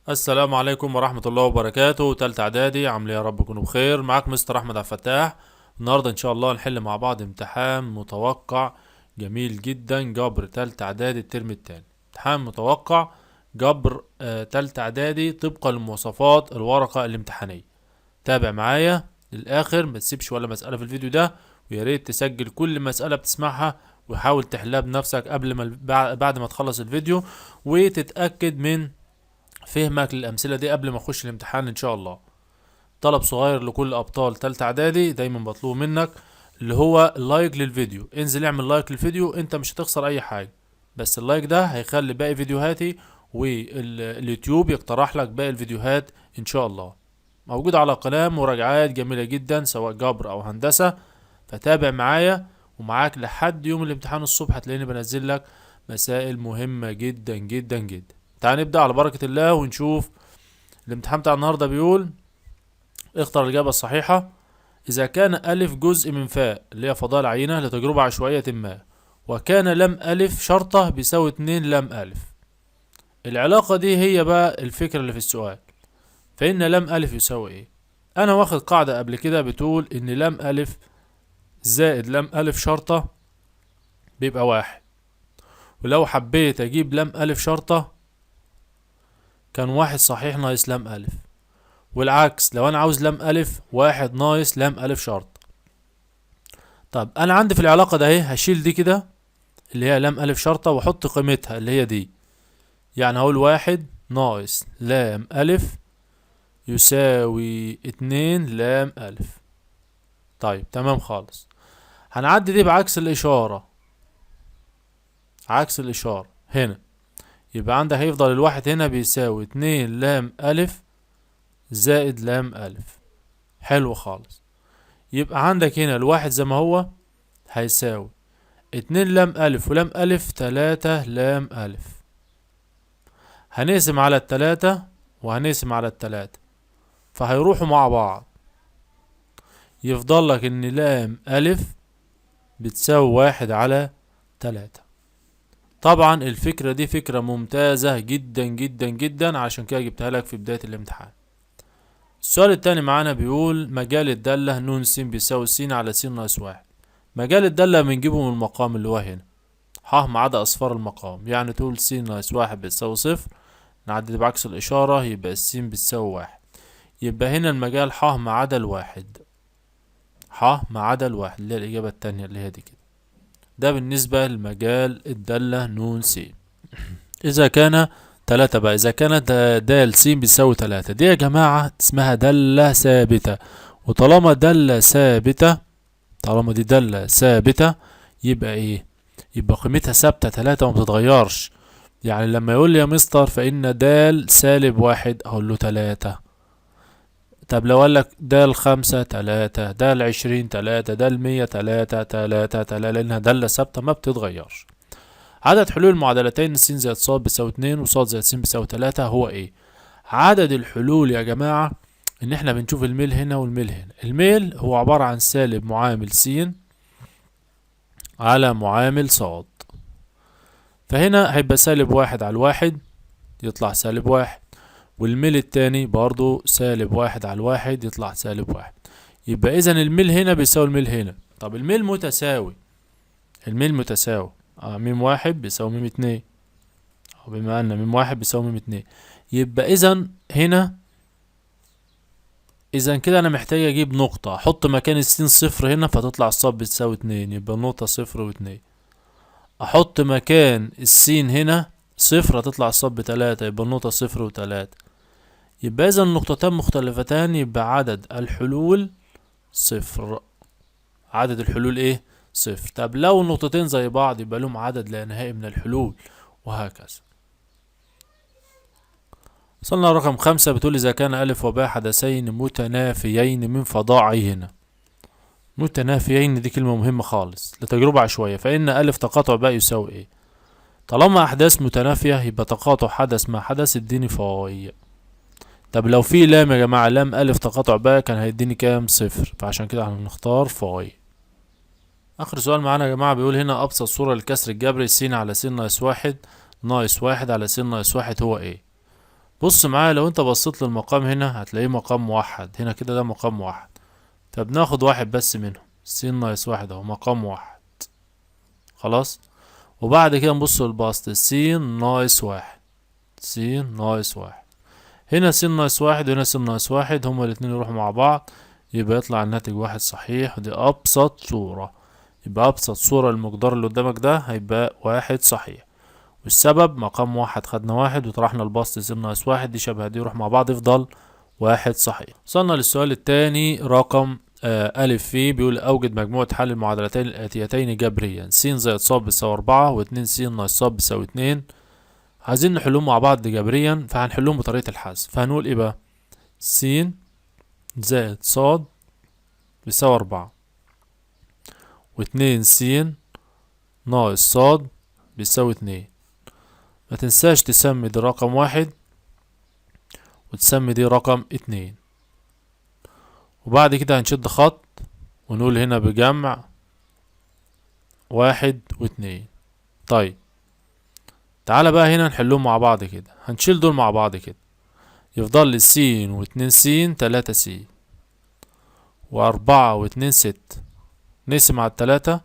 السلام عليكم ورحمة الله وبركاته. تالتة اعدادي، عامل ايه؟ يا رب تكونوا بخير. معاك مستر احمد عبد الفتاح. النهاردة ان شاء الله نحل مع بعض امتحان متوقع جميل جدا، جبر تالتة اعدادي الترم التاني. امتحان متوقع جبر تالتة اعدادي طبقا لمواصفات الورقة الامتحانية. تابع معايا للاخر، ما تسيبش ولا مسألة في الفيديو ده، ويا ريت تسجل كل مسألة بتسمعها وحاول تحلها بنفسك قبل ما بعد ما تخلص الفيديو، وتتأكد من فهمك للأمثلة دي قبل ما أخش الامتحان إن شاء الله. طلب صغير لكل أبطال تالتة إعدادي دايما بطلبه منك، اللي هو اللايك للفيديو. انزل اعمل لايك للفيديو، أنت مش هتخسر أي حاجة، بس اللايك ده هيخلي باقي فيديوهاتي واليوتيوب يقترح لك باقي الفيديوهات إن شاء الله. موجود على قناة مراجعات جميلة جدا سواء جبر أو هندسة، فتابع معايا ومعاك لحد يوم الامتحان الصبح هتلاقيني بنزل لك مسائل مهمة جدا جدا جدا. تعال نبدأ على بركة الله ونشوف الامتحان بتاع النهاردة. بيقول اختر الإجابة الصحيحة إذا كان ألف جزء من فاء اللي هي فضاء العينة لتجربة عشوائية ما، وكان لم ألف شرطة بيساوي 2 لم ألف. العلاقة دي هي بقى الفكرة اللي في السؤال. فإن لم ألف يساوي إيه؟ أنا واخد قاعدة قبل كده بتقول إن لم ألف زائد لم ألف شرطة بيبقى واحد، ولو حبيت أجيب لم ألف شرطة كان واحد صحيح ناقص لم ألف، والعكس لو انا عاوز لم الف واحد ناقص لم الف شرط. طب انا عندي في العلاقة ده اهي هشيل دي كده اللي هي لم الف شرطة واحط قيمتها اللي هي دي، يعني هقول واحد ناقص لام الف يساوي 2 لام الف. طيب تمام خالص. هنعدي دي بعكس الاشارة، عكس الاشارة هنا، يبقى عندك هيفضل الواحد هنا بيساوي 2 لام الف زائد لام الف. حلو خالص. يبقى عندك هنا الواحد زي ما هو هيساوي 2 لام ألف ولام ألف 3 لام ألف. هنقسم على التلاتة وهنقسم على التلاتة فهيروحوا مع بعض، يفضل لك ان لام ألف بتساوي 1/3. طبعا الفكرة دي فكرة ممتازة جدا جدا جدا، عشان كده جبتها لك في بداية الامتحان. السؤال التاني معانا بيقول مجال الدالة ن س بيساوي س على س ناقص 1. مجال الدالة بنجيبه من المقام اللي هو هنا، ح ما عدا أصفار المقام، يعني تقول س ناقص 1 بتساوي 0. نعدل بعكس الإشارة يبقى الس بتساوي 1. يبقى هنا المجال ح ما عدا الواحد، ح ما عدا الواحد اللي هي الإجابة التانية اللي هي دي كده. ده بالنسبة لمجال الدالة ن س. إذا كان تلاتة بقى، إذا كانت د س بيساوي 3 دي يا جماعة اسمها دالة ثابتة. وطالما دالة ثابتة، طالما دي دالة ثابتة يبقى إيه؟ يبقى قيمتها ثابتة 3 وما بتتغيرش. يعني لما يقول لي يا مستر فإن د سالب 1 أقول له 3. طب لو قال لك د 5 3 د 20 3 د 100 3 3 3 لأنها دالة ثابتة ما بتتغيرش. عدد حلول المعادلتين س زائد ص بيساوي 2 وص زائد س بيساوي 3 هو ايه؟ عدد الحلول يا جماعة ان احنا بنشوف الميل هنا والميل هنا. الميل هو عبارة عن سالب معامل س على معامل ص، فهنا هيبقى سالب 1 على الواحد يطلع سالب 1، والميل التاني برضو سالب 1 على الواحد يطلع سالب 1. يبقى اذا الميل هنا بيساوي الميل هنا. طب الميل متساوي، الميل متساوي ميم 1 بيساوي ميم 2، بما ان ميم 1 بيساوي ميم 2. يبقى اذا هنا، اذا كده انا محتاج اجيب نقطة احط مكان السين صفر هنا فتطلع الصاد بتساوي 2، يبقى النقطة صفر و2. احط مكان السين هنا صفر هتطلع الصاد ب3، يبقى النقطة صفر و3. يبقى اذا النقطتان مختلفتان، يبقى عدد الحلول صفر. عدد الحلول ايه؟ صفر. طب لو النقطتين زي بعض يبقى لهم عدد لا نهائي من الحلول، وهكذا. وصلنا رقم 5 بتقول إذا كان ألف وباء حدثين متنافيين من فضاعيهن. متنافيين دي كلمة مهمة خالص لتجربة عشوائية، فإن ألف تقاطع باء يساوي إيه؟ طالما أحداث متنافية يبقى تقاطع حدث مع حدث اديني فاي. طب لو في لام يا جماعة، لام ألف تقاطع باء كان هيديني كام؟ صفر، فعشان كده هنختار فاي. آخر سؤال معانا يا جماعة بيقول هنا أبسط صورة للكسر الجبري س على س ناقص 1 ناقص 1 على س ناقص 1 هو إيه؟ بص معايا، لو انت بصيت للمقام هنا هتلاقيه مقام موحد، هنا كده ده مقام موحد، فبناخد واحد بس منهم، س ناقص واحد اهو مقام واحد. خلاص. وبعد كده نبص للبسط، س ناقص واحد، س ناقص واحد، هنا س ناقص واحد وهنا س ناقص واحد، هما الاتنين يروحوا مع بعض، يبقى يطلع الناتج واحد صحيح، ودي أبسط صورة. يبقى أبسط صورة للمقدار اللي قدامك ده هيبقى واحد صحيح. والسبب مقام واحد، خدنا واحد وطرحنا البسط س ناقص واحد، دي شبه دي يروح مع بعض يفضل واحد صحيح. وصلنا للسؤال التاني رقم ألف فيه، بيقول أوجد مجموعة حل المعادلتين الآتيتين جبريا، س زائد ص بيساوي أربعة، واتنين س ناقص ص بيساوي اتنين. عايزين نحلهم مع بعض جبريا، فهنحلهم بطريقة الحذف، فهنقول ايه بقى؟ س زائد ص بيساوي أربعة، واتنين س ناقص ص بيساوي اتنين. ما تنساش تسمي دي رقم واحد وتسمي دي رقم اتنين. وبعد كده هنشد خط ونقول هنا بجمع واحد واتنين. طيب تعالى بقى هنا نحلهم مع بعض كده، هنشيل دول مع بعض كده، يفضل لي س واتنين س تلاتة س، وأربعة واتنين ست، نقسم على التلاتة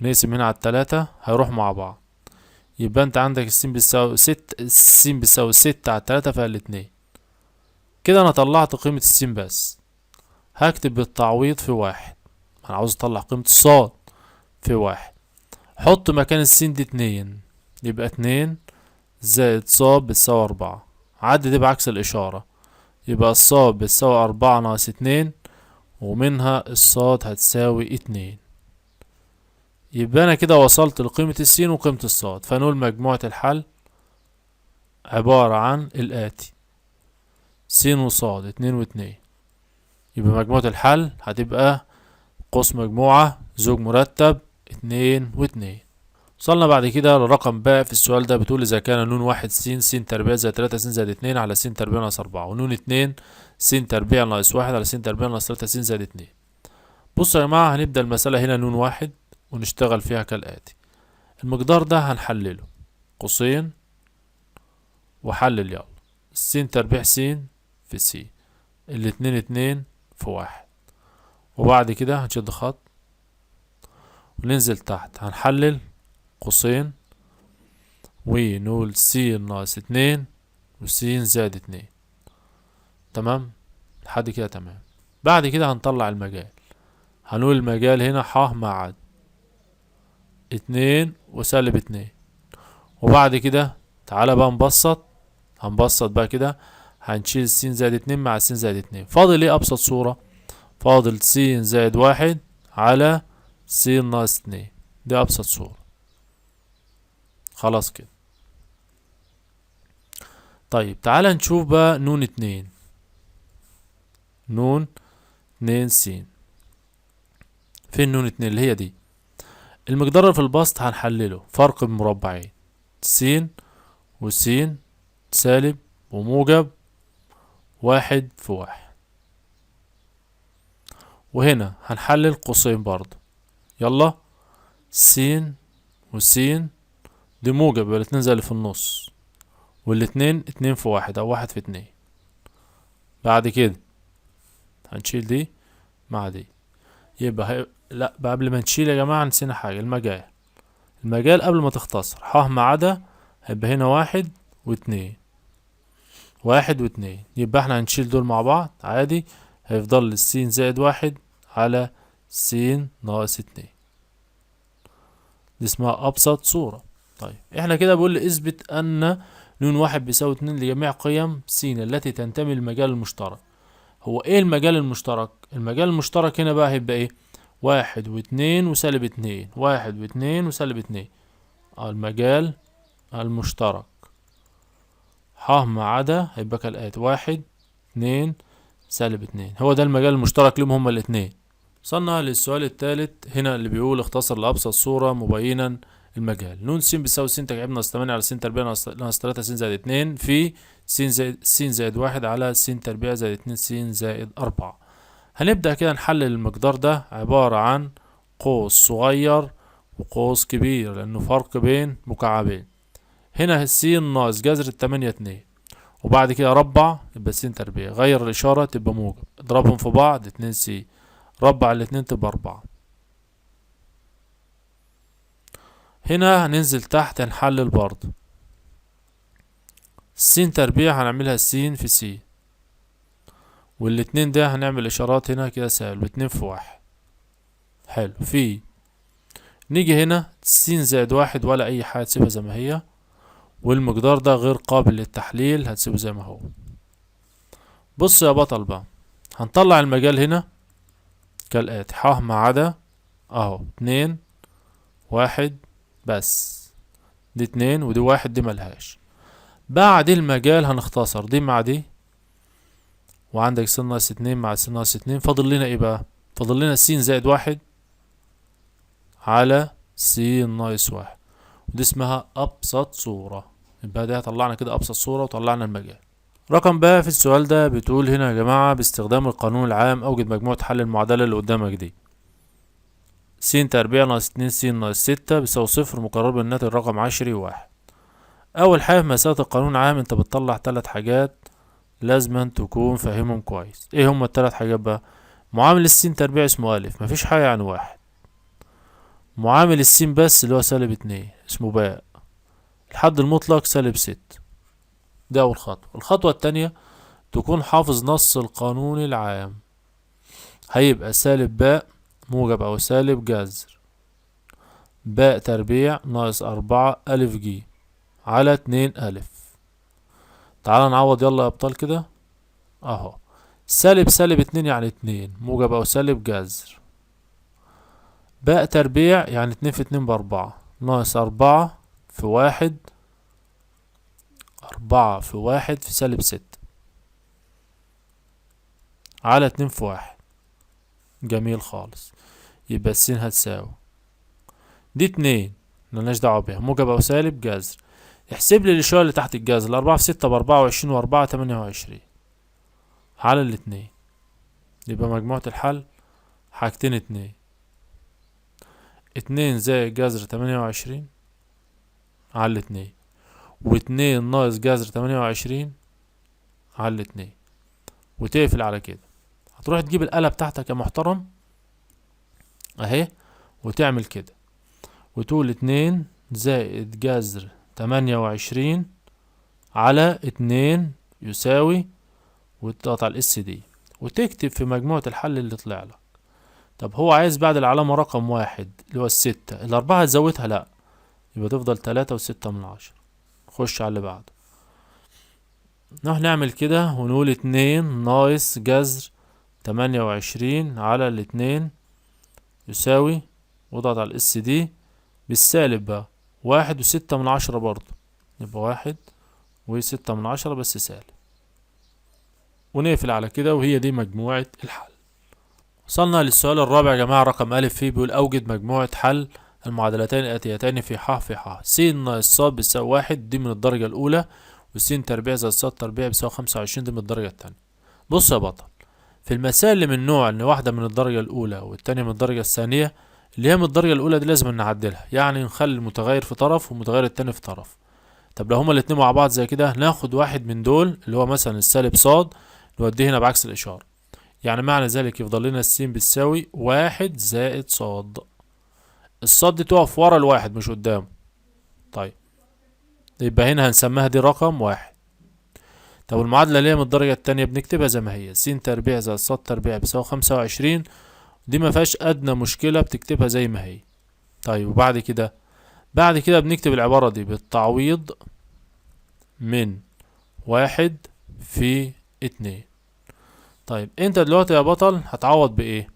ونقسم هنا على التلاتة هيروح مع بعض، يبقى انت عندك السين بيساوي السين بيساوي ستة على التلاتة فيها الاتنين. كده انا طلعت قيمة السين بس، هكتب بالتعويض في واحد، انا عاوز اطلع قيمة الصاد في واحد، حط مكان السين دي اتنين، يبقى اتنين زائد صاد بتساوي أربعة، عدي دي بعكس الإشارة، يبقى الصاد بتساوي أربعة ناقص اتنين، ومنها الصاد هتساوي اتنين. يبقى أنا كده وصلت لقيمة السين وقيمة الصاد، فنقول مجموعة الحل عبارة عن الآتي: س وصاد اتنين واتنين، يبقى مجموعة الحل هتبقى قوس مجموعة زوج مرتب اتنين واتنين. وصلنا بعد كده للرقم باء في السؤال ده، بتقول إذا كان نون واحد س تربيع زائد تلاتة س زائد اتنين على س تربيع ناقص أربعة، ونون اتنين س تربيع ناقص واحد على س تربيع ناقص تلاتة س زائد اتنين. بصوا يا جماعة، هنبدأ المسألة هنا نون واحد ونشتغل فيها كالآتي: المقدار ده هنحلله قوسين وحلل، يلا س تربيع س في س، الاتنين اتنين في واحد، وبعد كده هنشد خط وننزل تحت هنحلل قوسين ونقول س ناقص اتنين وس زائد اتنين. تمام لحد كده تمام. بعد كده هنطلع المجال، هنقول المجال هنا ح مع اتنين وسالب اتنين. وبعد كده تعالى بقى هنبسط بقى كده، هنشيل س زائد اتنين مع س زائد اتنين، فاضل ايه؟ ابسط صورة، فاضل س زائد واحد على س ناقص اتنين، دي ابسط صورة. خلاص كده. طيب تعالى نشوف بقى نون اتنين، نون اتنين س، فين نون اتنين اللي هي دي؟ المقدار اللي في البسط هنحلله فرق بمربعين، س وس سالب وموجب واحد في واحد. وهنا هنحلل قوسين برضه، يلا س وس دي موجب، يبقى الاتنين زي اللي في النص، والاتنين اتنين في واحد او واحد في اتنين. بعد كده هنشيل دي مع دي، يبقى لا بقى قبل ما نشيل يا جماعة نسينا حاجة، المجال قبل ما تختصر ح ما عدا، هيبقى هنا واحد واتنين، واحد واتنين، يبقى احنا هنشيل دول مع بعض عادي، هيفضل السين زائد واحد على س ناقص اتنين، دي اسمها أبسط صورة. طيب احنا كده بقول اثبت أن نون واحد بيساوي اتنين لجميع قيم س التي تنتمي للمجال المشترك. هو ايه المجال المشترك؟ المجال المشترك هنا بقى هيبقى ايه؟ واحد واتنين وسالب اتنين، واحد واتنين وسالب اتنين، المجال المشترك ح ما عدا هيبقى كالآتي: واحد اتنين سالب اتنين، هو ده المجال المشترك لهم هما الاتنين. وصلنا للسؤال التالت هنا اللي بيقول اختصر لأبسط صورة مبينا المجال. نون س بيساوي س تكعيب ناقص تمانية على س تربيع ناقص تلاتة س زائد اتنين في س زائد واحد على س تربيع زائد اتنين س زائد أربعة. هنبدأ كده نحلل المقدار ده، عبارة عن قوس صغير وقوس كبير لأنه فرق بين مكعبين. هنا س ناقص جذر التمانية اتنين، وبعد كده ربع يبقى س تربيع، غير الإشارة تبقى موجب، اضربهم في بعض 2 س، ربع الاتنين تبقى 4. هنا هننزل تحت هنحلل برضه. س تربيع هنعملها س في س، والاتنين ده هنعمل إشارات هنا كده سالب، 2 في 1. حلو. في نيجي هنا س زائد 1 ولا أي حاجة تسيبها زي ما هي، والمقدار ده غير قابل للتحليل هتسيبه زي ما هو. بص يا بطل بقى، هنطلع المجال هنا كالآتي: ح ما عدا اهو 2 1 بس، دي 2 ودي 1 دي ملهاش. بعد المجال هنختصر دي مع دي، وعندك س ناقص 2 مع س ناقص 2، فاضل لنا ايه بقى؟ فاضل لنا س زائد 1 على س ناقص 1، ودي اسمها أبسط صورة. يبقى ده طلعنا كده أبسط صورة وطلعنا المجال. رقم بقى في السؤال ده بتقول هنا يا جماعة: باستخدام القانون العام أوجد مجموعة حل المعادلة اللي قدامك دي. س تربيع ناقص 2 س ناقص 6 بيساوي 0 مقرر بالناتج رقم 10 و1. أول حاجة في مسألة القانون العام أنت بتطلع 3 حاجات لازم تكون فاهمهم كويس. ايه هما ال3 حاجات بقى؟ معامل السين تربيع اسمه ألف، مفيش حاجة عن 1. معامل السين بس اللي هو -2 اسمه باء. الحد المطلق -6. ده أول خطوة. الخطوة التانية تكون حافظ نص القانون العام، هيبقى باء موجب أو سالب جذر باء تربيع ناقص 4 ألف ج على 2 ألف. تعال نعوض يلا يا أبطال كده أهو. -2 يعني 2 موجب أو سالب جذر باء تربيع يعني 2 في 2 ب4 ناقص 4 في 1، 4 في 1 في -6 على 2 في 1. جميل خالص. يبقى الس هتساوي دي 2 ملناش دعوة بيها، موجب أو سالب جذر. احسب لي الإشارة اللي تحت الجذر، 4 في 6 ب24 و4 28 على 2. يبقى مجموعة الحل حاجتين 2 زائد جذر 28 على 2 و2 ناقص جذر 28 على 2، وتقفل على كده. هتروح تجيب الآلة بتاعتك يا محترم اهي، وتعمل كده وتقول 2 زائد جذر 28 على 2 يساوي، وتضغط على الاس دي وتكتب في مجموعة الحل اللي طلع لك. طب هو عايز بعد العلامة رقم 1 اللي هو ال6، ال4 هتزودها لأ، يبقى تفضل 3.6. خش على اللي بعده. نروح نعمل كده ونقول 2 ناقص جذر 28 على 2 يساوي، واضغط على الاس دي بالسالب بقى 1.6 برضه، يبقى 1.6 بس سالب، ونقفل على كده. وهي دي مجموعة الحل. وصلنا للسؤال الرابع يا جماعة رقم ألف فيه، بيقول أوجد مجموعة حل المعادلتين الآتيتين في ح في ح. س ناقص ص بيساوي 1 دي من الدرجة الأولى، وس تربيع زائد ص تربيع بيساوي 25 دي من الدرجة التانية. بص يا بطل، في المسائل اللي من نوع إن واحدة من الدرجة الأولى والتانية من الدرجة الثانية، اللي هي من الدرجة الأولى دي لازم نعدلها، يعني نخلي المتغير في طرف والمتغير التاني في طرف. طب لو هما الاتنين مع بعض زي كده، ناخد واحد من دول اللي هو مثلا السالب ص نوديه هنا بعكس الإشارة، يعني معنى ذلك يفضل لنا السين بتساوي 1 زائد ص. الصاد دي تقف ورا الواحد مش قدامه. طيب يبقى هنا هنسميها دي رقم 1. طب المعادلة اللي هي من الدرجة التانية بنكتبها زي ما هي، س تربيع زائد ص تربيع بيساوي 25، دي ما فيهاش أدنى مشكلة، بتكتبها زي ما هي. طيب وبعد كده بنكتب العبارة دي بالتعويض من 1 في 2. طيب انت دلوقتي يا بطل هتعوض بايه؟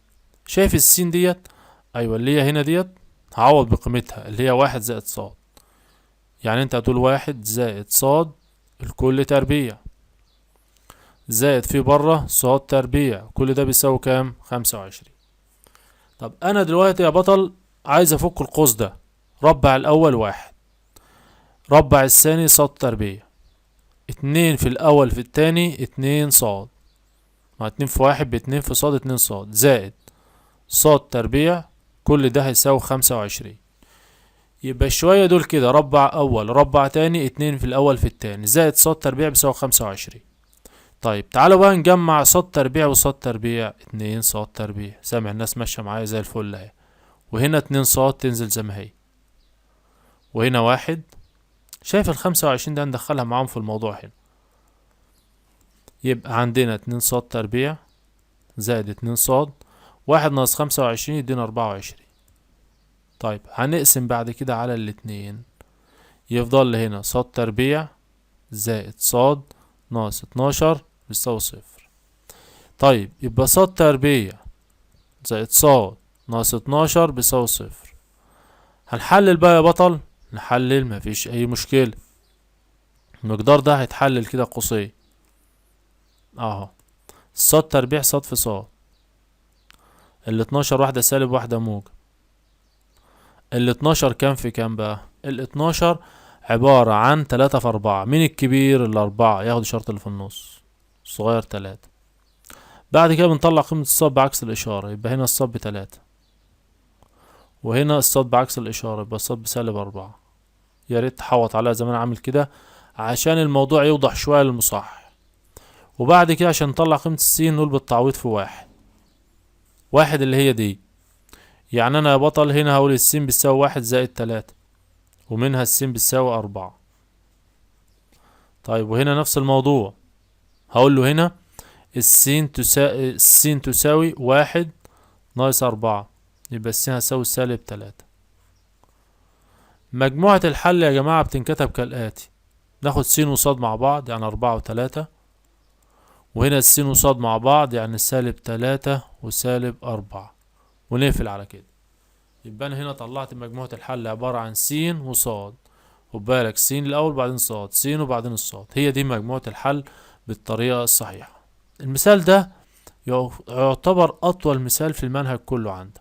شايف السين ديت؟ ايوه اللي هي هنا ديت، هعوض بقيمتها اللي هي 1 زائد ص. يعني انت هتقول 1 زائد ص الكل تربيع زائد في بره ص تربيع، كل ده بيساوي كام؟ 25. طب انا دلوقتي يا بطل عايز افك القوس ده، ربع الاول 1، ربع الثاني ص تربيع، 2 في الاول في التاني 2 ص، مع 2 في 1 ب2 في ص 2 ص زائد ص تربيع، كل ده هيساوي 25. يبقى شوية دول كده ربع أول ربع تاني، اتنين في الأول في التاني، زائد صاد تربيع بيساوي 25. طيب تعالوا بقى نجمع صاد تربيع وصاد تربيع. اتنين صاد تربيع، سامع الناس ماشية معايا زي الفل اهي. وهنا اتنين صاد تنزل زي ما هي، وهنا واحد. شايف ال25 ده ندخلها معاهم في الموضوع هنا. يبقى عندنا اتنين صاد تربيع زائد اتنين صاد، واحد ناقص 25 يدينا 24. طيب هنقسم بعد كده على الاتنين، يفضل لي هنا صاد تربيع زائد صاد ناقص 12 بيساوي صفر. طيب يبقى صاد تربيع زائد صاد ناقص 12 بيساوي صفر. هنحلل بقى يا بطل، نحلل مفيش أي مشكلة. المقدار ده هيتحلل كده قوسين اهو، صاد تربيع صاد في صاد، ال12 واحدة سالب واحدة موجب. ال12 كام في كام بقى؟ ال12 عبارة عن 3 في 4. مين الكبير؟ الأربعة، ياخد الشرط اللي في النص، الصغير 3. بعد كده بنطلع قيمة الصاد بعكس الإشارة، يبقى هنا الصاد ب3، وهنا الصاد بعكس الإشارة، يبقى الصاد بسالب 4. يا ريت تحوط عليها زي ما أنا عامل كده عشان الموضوع يوضح شوية للمصحح. وبعد كده عشان نطلع قيمة السين نقول بالتعويض في واحد، واحد اللي هي دي. يعني أنا يا بطل هنا هقول السين بتساوي 1 زائد 3، ومنها السين بتساوي 4. طيب وهنا نفس الموضوع، هقول له هنا السين تساوي 1 ناقص 4، يبقى السين هتساوي سالب 3. مجموعة الحل يا جماعة بتنكتب كالآتي: ناخد س وصاد مع بعض يعني 4 و3، وهنا السين وصاد مع بعض يعني سالب 3 وسالب 4، ونقفل على كده. يبقى أنا هنا طلعت مجموعة الحل عبارة عن س وصاد، خد بالك س الأول بعدين صاد، س وبعدين الصاد. هي دي مجموعة الحل بالطريقة الصحيحة. المثال ده يعتبر أطول مثال في المنهج كله عندك.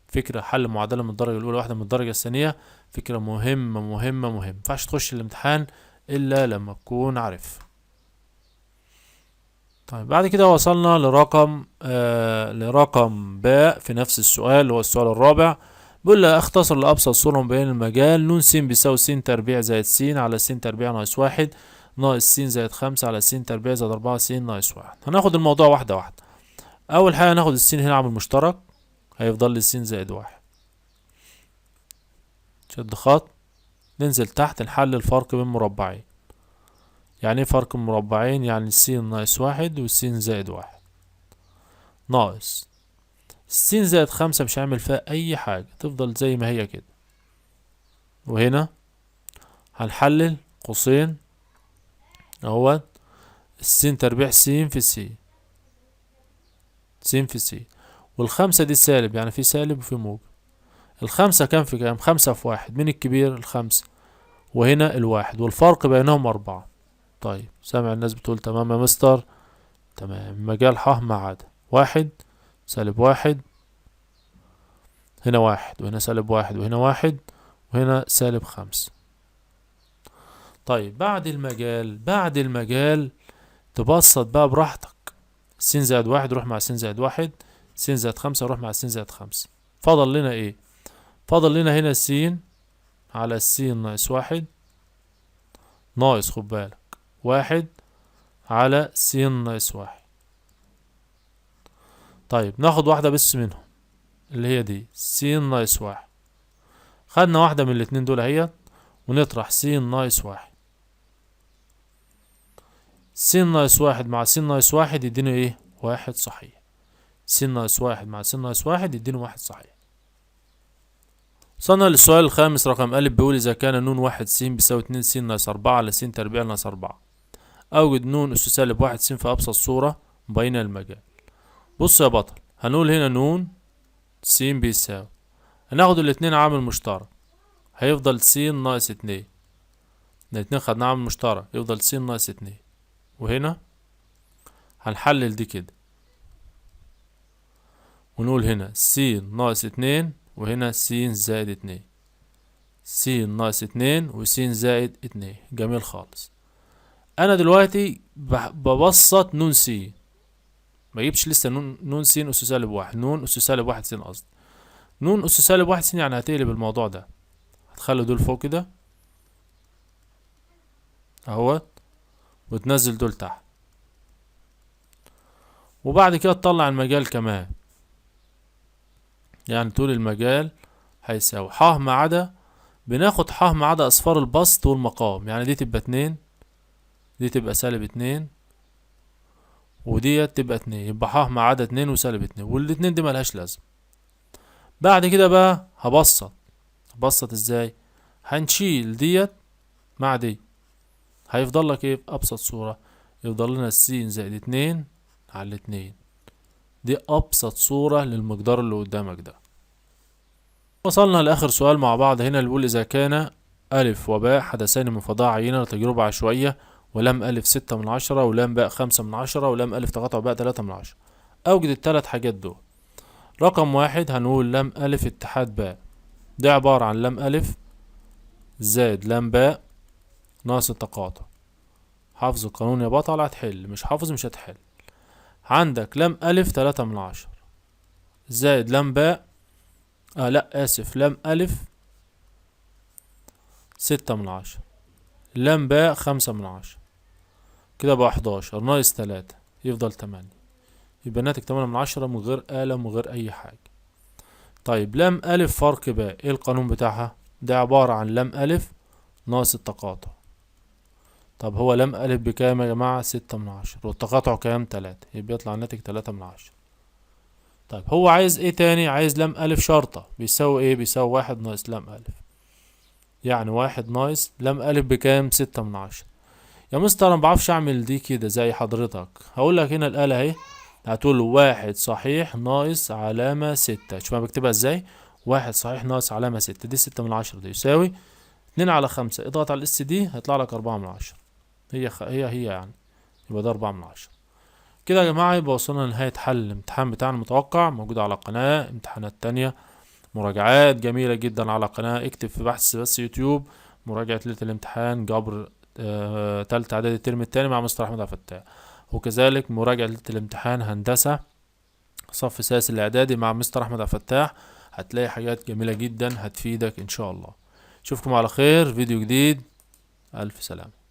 فكرة حل معادلة من الدرجة الأولى واحدة من الدرجة الثانية، فكرة مهمة مهمة مهمة، مينفعش تخش الامتحان إلا لما تكون عارف. طيب بعد كده وصلنا لرقم باء في نفس السؤال اللي هو السؤال الرابع. بيقول لي اختصر لأبسط صورة مبين المجال: ن س بيساوي س تربيع زائد س على س تربيع ناقص 1 ناقص س زائد 5 على س تربيع زائد 4 س ناقص 1. هناخد الموضوع واحدة واحدة. أول حاجة هناخد الس هنا عامل مشترك، هيفضل لي س زائد 1. شد خط، ننزل تحت نحل الفرق بين مربعين. يعني ايه فرق مربعين؟ يعني س ناقص 1 وس زائد 1 ناقص س زائد 5 مش هعمل فيها أي حاجة، تفضل زي ما هي كده. وهنا هنحلل قوسين اهوت، الس تربيع س في س، س في س، والخمسة دي سالب يعني في سالب وفي موجب. الخمسة كام في كام؟ 5 في 1. مين الكبير؟ الخمسة، وهنا الواحد، والفرق بينهم 4. طيب سامع الناس بتقول تمام يا مستر؟ تمام. مجال ح ما عدا 1 سالب 1، هنا 1 وهنا سالب 1 وهنا 1 وهنا سالب 5. طيب بعد المجال تبسط بقى براحتك. س زائد 1 روح مع س زائد 1، س زائد 5 روح مع س زائد 5. فضل لنا ايه؟ فضل لنا هنا س على س ناقص 1 ناقص، خد بالك، 1 على س ناقص 1. طيب ناخد واحدة بس منهم اللي هي دي س ناقص 1. خدنا واحدة من الاتنين دول اهيت، ونطرح س ناقص 1. س ناقص 1 مع س ناقص 1 يديني ايه؟ 1 صحيح. س ناقص 1 مع س ناقص 1 يديني 1 صحيح. وصلنا للسؤال الخامس رقم أ، بيقول إذا كان ن 1 س بيساوي 2 س ناقص 4 على س تربيع ناقص 4، أوجد ن أس سالب 1 س في أبسط صورة بين المجال. بص يا بطل، هنقول هنا ن س بيساوي، هناخد الاتنين عامل مشترك، هيفضل س ناقص 2. الاتنين خدنا عامل مشترك، يفضل س ناقص 2. وهنا هنحلل دي كده ونقول هنا س ناقص 2، وهنا س زائد 2، س ناقص 2 وس زائد 2. جميل خالص. انا دلوقتي ببسط ن س، ما يجيبش لسه ن س اس سالب 1، ن اس سالب 1 س قصدي. ن اس سالب 1 س يعني هتقلب الموضوع ده، هتخلي دول فوق كده اهوت، وتنزل دول تحت، وبعد كده تطلع المجال كمان. يعني طول المجال هيساوي ح ما عدا، بناخد ح ما عدا اصفار البسط والمقام. يعني دي تبقى 2، دي تبقى -2، وديت تبقى 2، يبقى ح ما عدا 2 وسالب 2، والاتنين دي ملهاش لازمة. بعد كده بقى هبسط ازاي؟ هنشيل ديت مع دي، هيفضل لك ايه في ابسط صورة؟ يفضل لنا س+2 على 2. دي ابسط صورة للمقدار اللي قدامك ده. وصلنا لاخر سؤال مع بعض هنا، اللي بيقول اذا كان الف وباء حدثان من فضاء عينة لتجربة عشوائية، ولام الف 6/10، ولام باء 5/10، ولام الف تقاطع باء 3/10، اوجد الثلاث حاجات دول. رقم 1 هنقول لام الف اتحاد باء، ده عبارة عن لام الف زائد لام باء ناقص التقاطع. حافظ القانون يا بطل، هتحل. مش حافظ مش هتحل. عندك لام الف 3/10 زائد لام باء لا اسف، لام الف 6/10، لام باء 5/10، كده بقى 11 ناقص 3 يفضل 8، يبقى الناتج 8/10 من غير آلة ومن غير أي حاجة. طيب لام ألف فرق باء، ايه القانون بتاعها؟ ده عبارة عن لام ألف ناقص التقاطع. طب هو لام ألف بكام يا جماعة؟ 6/10، والتقاطع كام؟ 3، يبقى يطلع الناتج 3/10. طيب هو عايز ايه تاني؟ عايز لام ألف شرطة، بيساوي ايه؟ بيساوي 1 ناقص لام ألف، يعني 1 ناقص لام ألف بكام؟ 6/10. يا مستر انا مبعرفش اعمل دي كده زي حضرتك. هقولك هنا الآلة اهي، هتقول 1 صحيح ناقص علامة 6. شوف انا بكتبها ازاي؟ 1 صحيح ناقص علامة 6، دي 6/10، دي يساوي 2/5. اضغط على الاس دي هيطلع لك 4/10. هي يعني، يبقى ده 4/10. كده يا جماعة يبقى وصلنا لنهاية حل الامتحان بتاعنا المتوقع، موجود على القناة. امتحانات تانية، مراجعات جميلة جدا على القناة. اكتب في بحث بس يوتيوب مراجعة ليلة الامتحان جبر تالتة اعدادي الترم التاني مع مستر احمد عبد الفتاح، وكذلك مراجعة ليلة الامتحان هندسة صف سادس الاعدادي مع مستر احمد عبد الفتاح. هتلاقي حاجات جميلة جدا هتفيدك ان شاء الله. اشوفكم على خير، فيديو جديد. الف سلامة.